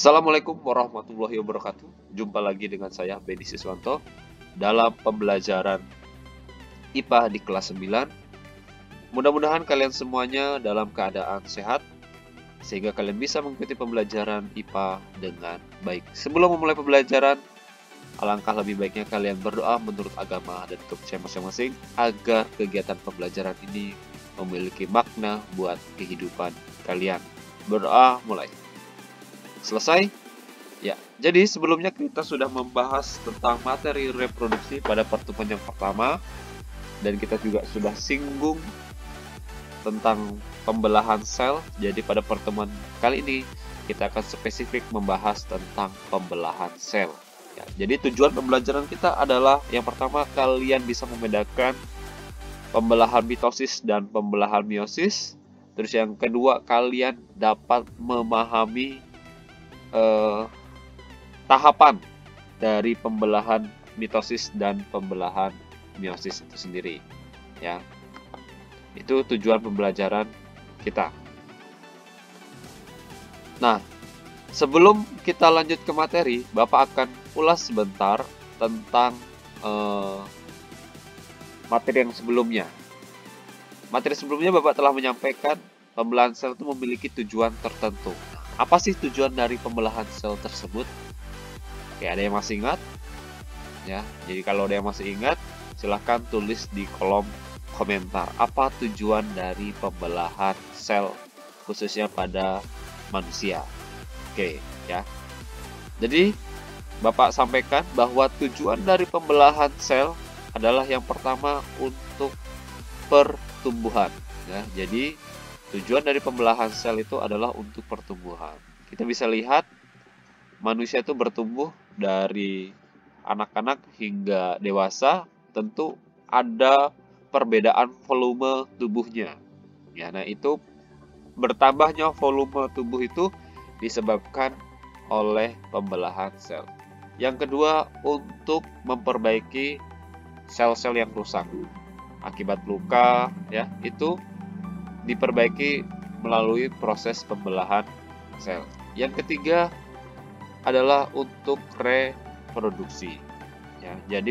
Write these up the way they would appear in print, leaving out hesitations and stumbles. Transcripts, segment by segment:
Assalamualaikum warahmatullahi wabarakatuh. Jumpa lagi dengan saya Beni Siswanto dalam pembelajaran IPA di kelas 9. Mudah-mudahan kalian semuanya dalam keadaan sehat sehingga kalian bisa mengikuti pembelajaran IPA dengan baik. Sebelum memulai pembelajaran, alangkah lebih baiknya kalian berdoa menurut agama dan kepercayaan masing-masing agar kegiatan pembelajaran ini memiliki makna buat kehidupan kalian. Berdoa mulai. Selesai? Ya, jadi sebelumnya kita sudah membahas tentang materi reproduksi pada pertemuan yang pertama, dan kita juga sudah singgung tentang pembelahan sel. Jadi pada pertemuan kali ini kita akan spesifik membahas tentang pembelahan sel. Ya, jadi tujuan pembelajaran kita adalah yang pertama, kalian bisa membedakan pembelahan mitosis dan pembelahan meiosis. Terus yang kedua, kalian dapat memahami tahapan dari pembelahan mitosis dan pembelahan meiosis itu sendiri, ya. Itu tujuan pembelajaran kita. Nah, sebelum kita lanjut ke materi, Bapak akan ulas sebentar tentang materi yang sebelumnya. Materi sebelumnya Bapak telah menyampaikan pembelahan sel itu memiliki tujuan tertentu. Apa sih tujuan dari pembelahan sel tersebut? Oke, ada yang masih ingat? Ya, jadi kalau ada yang masih ingat, silahkan tulis di kolom komentar. Apa tujuan dari pembelahan sel, khususnya pada manusia? Oke, ya. Jadi, Bapak sampaikan bahwa tujuan dari pembelahan sel adalah yang pertama untuk pertumbuhan. Ya, jadi tujuan dari pembelahan sel itu adalah untuk pertumbuhan. Kita bisa lihat manusia itu bertumbuh dari anak-anak hingga dewasa, tentu ada perbedaan volume tubuhnya. Ya, nah itu bertambahnya volume tubuh itu disebabkan oleh pembelahan sel. Yang kedua, untuk memperbaiki sel-sel yang rusak akibat luka, ya, itu diperbaiki melalui proses pembelahan sel. Yang ketiga adalah untuk reproduksi. Ya, jadi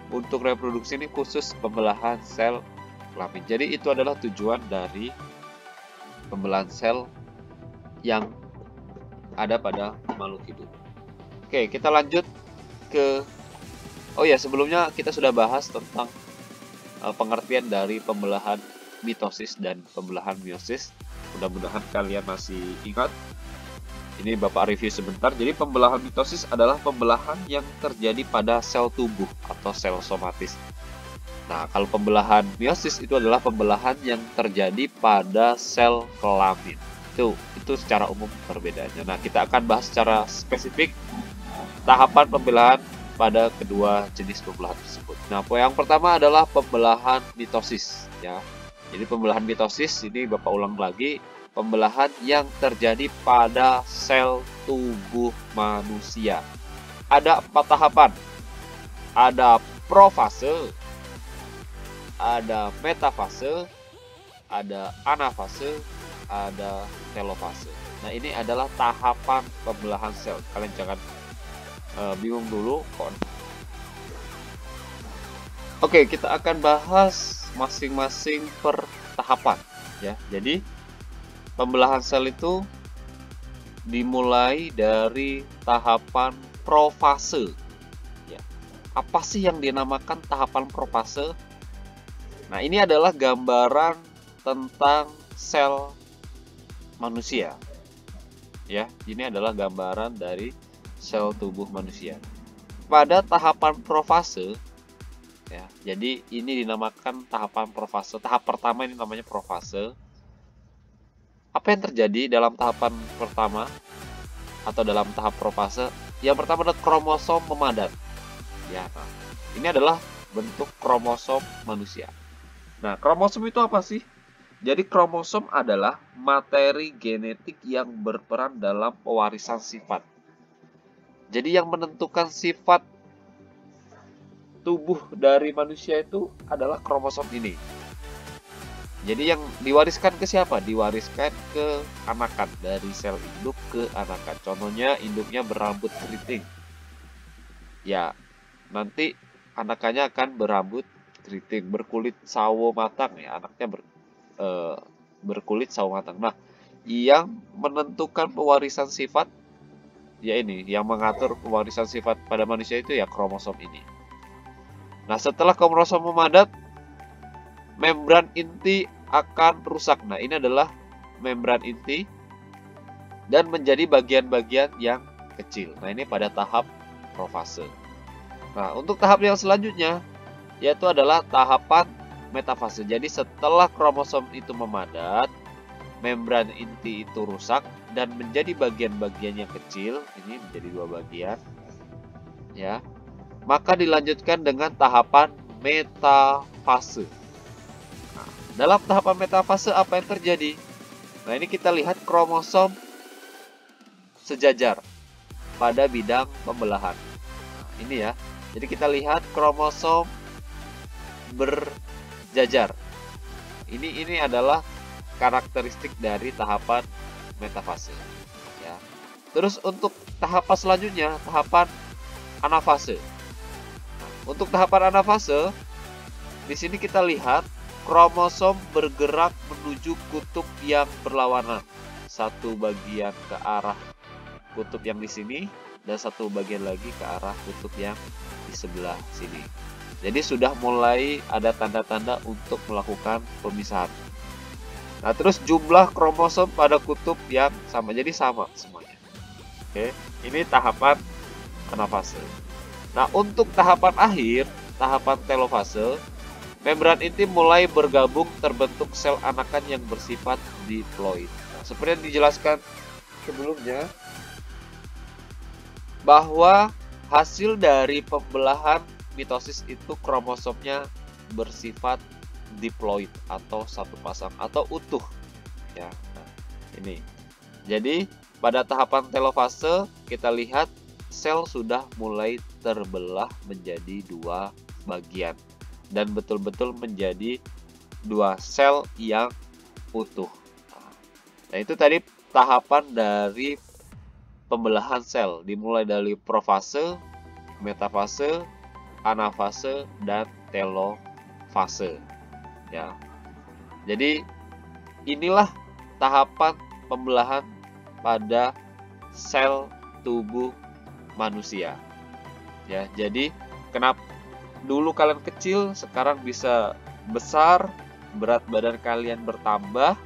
untuk reproduksi ini khusus pembelahan sel kelamin. Jadi itu adalah tujuan dari pembelahan sel yang ada pada makhluk hidup. Oke, kita lanjut ke sebelumnya kita sudah bahas tentang pengertian dari pembelahan mitosis dan pembelahan meiosis. Mudah-mudahan kalian masih ingat. Ini Bapak review sebentar. Jadi pembelahan mitosis adalah pembelahan yang terjadi pada sel tubuh atau sel somatis. Nah, kalau pembelahan meiosis itu adalah pembelahan yang terjadi pada sel kelamin. Itu secara umum perbedaannya. Nah, kita akan bahas secara spesifik tahapan pembelahan pada kedua jenis pembelahan tersebut. Nah, yang pertama adalah pembelahan mitosis, ya. Jadi pembelahan mitosis ini Bapak ulang lagi, pembelahan yang terjadi pada sel tubuh manusia. Ada 4 tahapan. Ada profase, ada metafase, ada anafase, ada telofase. Nah, ini adalah tahapan pembelahan sel. Kalian jangan bingung dulu. Oke, kita akan bahas masing-masing per tahapan, ya. Jadi pembelahan sel itu dimulai dari tahapan profase. Ya. Apa sih yang dinamakan tahapan profase? Nah, ini adalah gambaran tentang sel manusia. Ya, ini adalah gambaran dari sel tubuh manusia. Pada tahapan profase, ya, jadi ini dinamakan tahapan profase. Tahap pertama ini namanya profase. Apa yang terjadi dalam tahapan pertama atau dalam tahap profase? Yang pertama adalah kromosom memadat. Ya, nah, ini adalah bentuk kromosom manusia. Nah, kromosom itu apa sih? Jadi kromosom adalah materi genetik yang berperan dalam pewarisan sifat. Jadi yang menentukan sifat tubuh dari manusia itu adalah kromosom ini. Jadi yang diwariskan ke siapa? Diwariskan ke anakan, dari sel induk ke anakan. Contohnya induknya berambut keriting. Ya, nanti anakannya akan berambut keriting, berkulit sawo matang ya, anaknya berkulit sawo matang. Nah, yang menentukan pewarisan sifat ya ini, yang mengatur pewarisan sifat pada manusia itu ya kromosom ini. Nah, setelah kromosom memadat, membran inti akan rusak. Nah, ini adalah membran inti dan menjadi bagian-bagian yang kecil. Nah, ini pada tahap profase. Nah, untuk tahap yang selanjutnya yaitu adalah tahapan metafase. Jadi setelah kromosom itu memadat, membran inti itu rusak dan menjadi bagian-bagian yang kecil, ini menjadi dua bagian, ya. Maka dilanjutkan dengan tahapan metafase. Nah, dalam tahapan metafase apa yang terjadi? Nah, ini kita lihat kromosom sejajar pada bidang pembelahan. Nah, ini ya. Jadi kita lihat kromosom berjajar. Ini adalah karakteristik dari tahapan metafase. Ya. Terus untuk tahapan selanjutnya, tahapan anafase. Nah, untuk tahapan anafase, di sini kita lihat kromosom bergerak menuju kutub yang berlawanan. Satu bagian ke arah kutub yang di sini dan satu bagian lagi ke arah kutub yang di sebelah sini. Jadi sudah mulai ada tanda-tanda untuk melakukan pemisahan. Nah, terus jumlah kromosom pada kutub yang sama, jadi sama semuanya. Oke, ini tahapan anafase. Nah, untuk tahapan akhir, tahapan telofase, membran inti mulai bergabung terbentuk sel anakan yang bersifat diploid. Nah, seperti yang dijelaskan sebelumnya, bahwa hasil dari pembelahan mitosis itu kromosomnya bersifat diploid atau satu pasang atau utuh ya. Nah, ini. Jadi pada tahapan telofase kita lihat sel sudah mulai terbelah menjadi dua bagian dan betul-betul menjadi dua sel yang utuh. Nah, itu tadi tahapan dari pembelahan sel, dimulai dari profase, metafase, anafase, dan telofase. Ya. Jadi inilah tahapan pembelahan pada sel tubuh manusia. Ya, jadi kenapa dulu kalian kecil, sekarang bisa besar, berat badan kalian bertambah.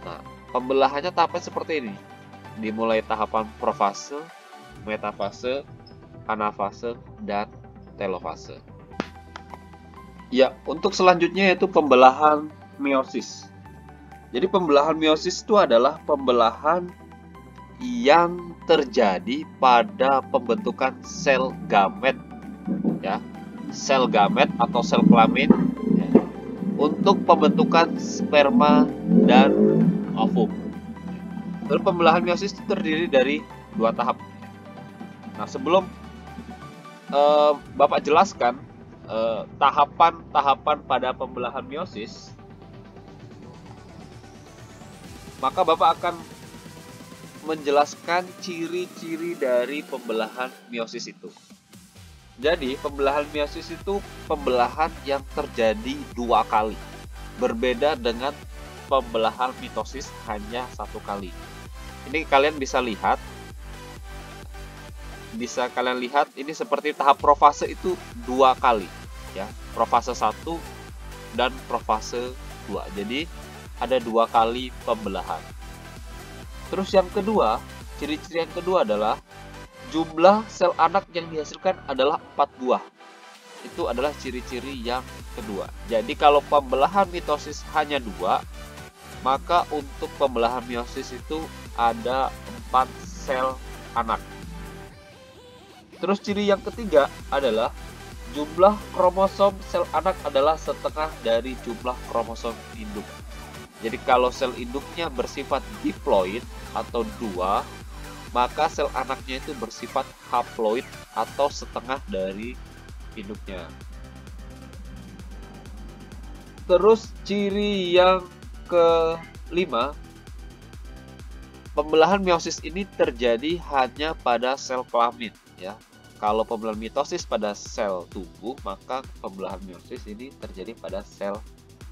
Nah, pembelahannya tahapan seperti ini. Dimulai tahapan profase, metafase, anafase, dan telofase. Ya, untuk selanjutnya yaitu pembelahan meiosis. Jadi pembelahan meiosis itu adalah pembelahan yang terjadi pada pembentukan sel gamet, ya, sel gamet atau sel kelamin, ya, untuk pembentukan sperma dan ovum. Lalu pembelahan meiosis itu terdiri dari dua tahap. Nah, sebelum Bapak jelaskan tahapan-tahapan pada pembelahan meiosis, maka Bapak akan menjelaskan ciri-ciri dari pembelahan meiosis itu. Jadi, pembelahan meiosis itu pembelahan yang terjadi dua kali. Berbeda dengan pembelahan mitosis hanya satu kali. Ini kalian bisa lihat. Ini seperti tahap profase itu dua kali. Ya, profase 1 dan profase 2. Jadi, ada dua kali pembelahan. Terus yang kedua, ciri-ciri yang kedua adalah jumlah sel anak yang dihasilkan adalah 4 buah. Itu adalah ciri-ciri yang kedua. Jadi kalau pembelahan mitosis hanya 2, maka untuk pembelahan meiosis itu ada 4 sel anak. Terus ciri yang ketiga adalah jumlah kromosom sel anak adalah setengah dari jumlah kromosom induk. Jadi kalau sel induknya bersifat diploid atau 2, maka sel anaknya itu bersifat haploid atau setengah dari induknya. Terus ciri yang kelima, pembelahan meiosis ini terjadi hanya pada sel kelamin ya. Kalau pembelahan mitosis pada sel tubuh, maka pembelahan meiosis ini terjadi pada sel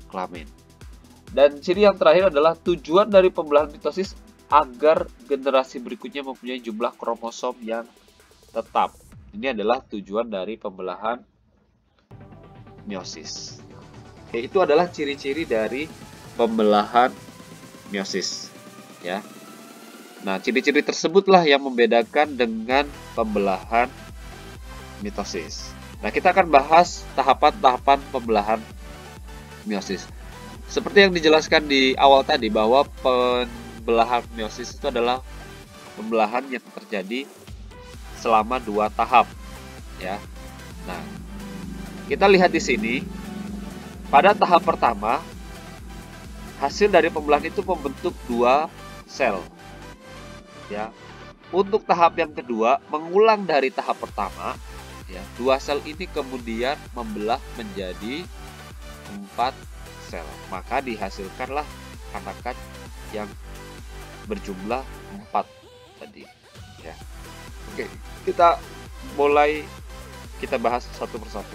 kelamin. Dan ciri yang terakhir adalah tujuan dari pembelahan mitosis agar generasi berikutnya mempunyai jumlah kromosom yang tetap. Ini adalah tujuan dari pembelahan meiosis. Oke, itu adalah ciri-ciri dari pembelahan meiosis ya. Nah, ciri-ciri tersebutlah yang membedakan dengan pembelahan mitosis. Nah, kita akan bahas tahapan-tahapan pembelahan meiosis. Seperti yang dijelaskan di awal tadi, bahwa pembelahan meiosis itu adalah pembelahan yang terjadi selama 2 tahap ya. Nah, kita lihat di sini, pada tahap pertama hasil dari pembelahan itu membentuk 2 sel ya. Untuk tahap yang kedua, mengulang dari tahap pertama ya, 2 sel ini kemudian membelah menjadi 4 sel, maka dihasilkanlah anakan yang berjumlah 4 tadi ya. Oke, kita bahas satu persatu.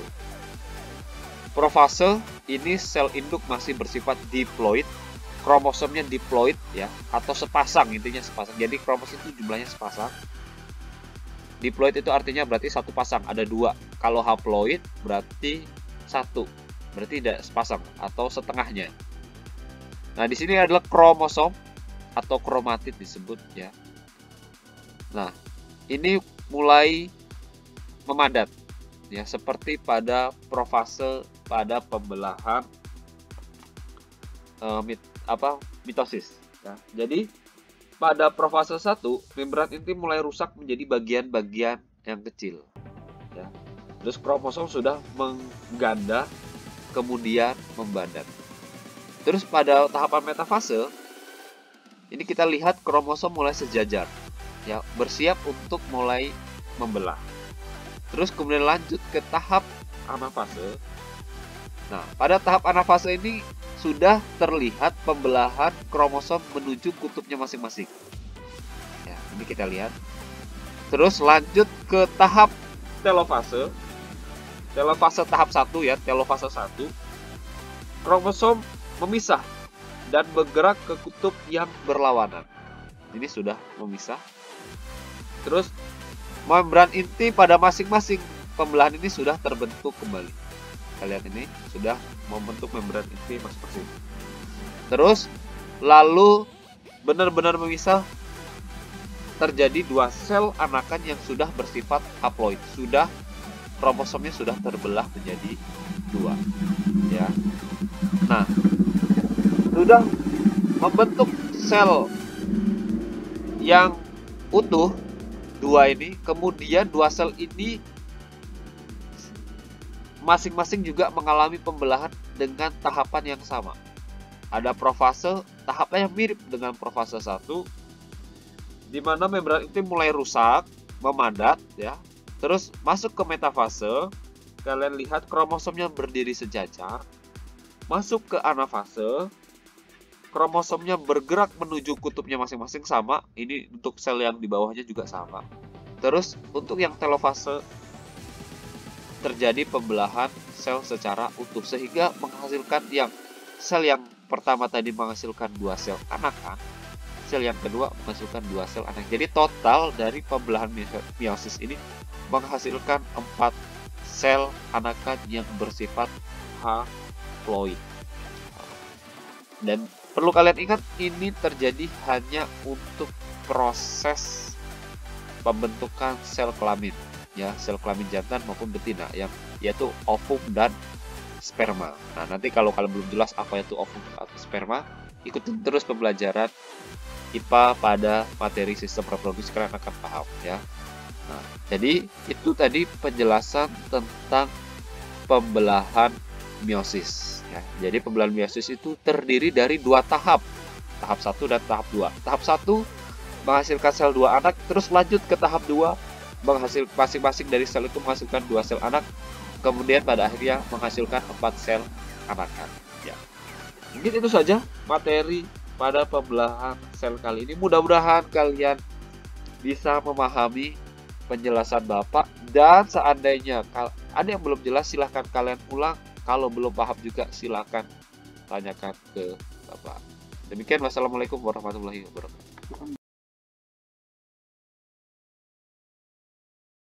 Profase ini sel induk masih bersifat diploid, kromosomnya diploid ya, atau sepasang, intinya sepasang. Jadi kromosom itu jumlahnya sepasang. Diploid itu artinya berarti satu pasang, ada 2. Kalau haploid berarti 1, berarti tidak sepasang atau setengahnya. Nah, di sini adalah kromosom atau kromatid disebut ya. Nah, ini mulai memadat ya, seperti pada profase pada pembelahan mitosis ya. Jadi pada profase 1, membran inti mulai rusak menjadi bagian-bagian yang kecil ya. Terus kromosom sudah mengganda kemudian membadat. Terus pada tahapan metafase ini kita lihat kromosom mulai sejajar ya, bersiap untuk mulai membelah. Terus kemudian lanjut ke tahap anafase. Nah, pada tahap anafase ini sudah terlihat pembelahan kromosom menuju kutubnya masing-masing. Ya, ini kita lihat. Terus lanjut ke tahap telofase. Telofase tahap 1 ya, telofase 1. Kromosom memisah dan bergerak ke kutub yang berlawanan. Ini sudah memisah. Terus membran inti pada masing-masing pembelahan ini sudah terbentuk kembali. Kita lihat ini sudah membentuk membran inti masing-masing. Terus lalu benar-benar memisah, terjadi 2 sel anakan yang sudah bersifat haploid. Sudah kromosomnya sudah terbelah menjadi 2 ya. Nah, sudah membentuk sel yang utuh 2 ini, kemudian 2 sel ini masing-masing juga mengalami pembelahan dengan tahapan yang sama. Ada profase, tahapnya yang mirip dengan profase 1, di mana membran inti mulai rusak, memadat ya. Terus masuk ke metafase, kalian lihat kromosomnya berdiri sejajar. Masuk ke anafase, kromosomnya bergerak menuju kutubnya masing-masing sama. Ini untuk sel yang di bawahnya juga sama. Terus untuk yang telofase, terjadi pembelahan sel secara utuh sehingga menghasilkan yang sel yang pertama tadi menghasilkan 2 sel anakan, sel yang kedua menghasilkan 2 sel anak. Jadi total dari pembelahan meiosis ini menghasilkan 4 sel anakan yang bersifat haploid. Dan perlu kalian ingat, ini terjadi hanya untuk proses pembentukan sel kelamin ya, sel kelamin jantan maupun betina, yang yaitu ovum dan sperma. Nah, nanti kalau kalian belum jelas apa itu ovum atau sperma, ikutin terus pembelajaran IPA pada materi sistem reproduksi, kalian akan paham ya. Nah, jadi itu tadi penjelasan tentang pembelahan meiosis ya. Jadi pembelahan meiosis itu terdiri dari 2 tahap. Tahap 1 dan tahap 2. Tahap 1 menghasilkan sel 2 anak, terus lanjut ke tahap 2, menghasilkan masing-masing dari sel itu menghasilkan 2 sel anak, kemudian pada akhirnya menghasilkan 4 sel anakan. Ya, mungkin itu saja materi pada pembelahan sel kali ini. Mudah-mudahan kalian bisa memahami penjelasan Bapak, dan seandainya ada yang belum jelas silahkan kalian ulang. Kalau belum paham juga silahkan tanyakan ke Bapak. Demikian, wassalamualaikum warahmatullahi wabarakatuh.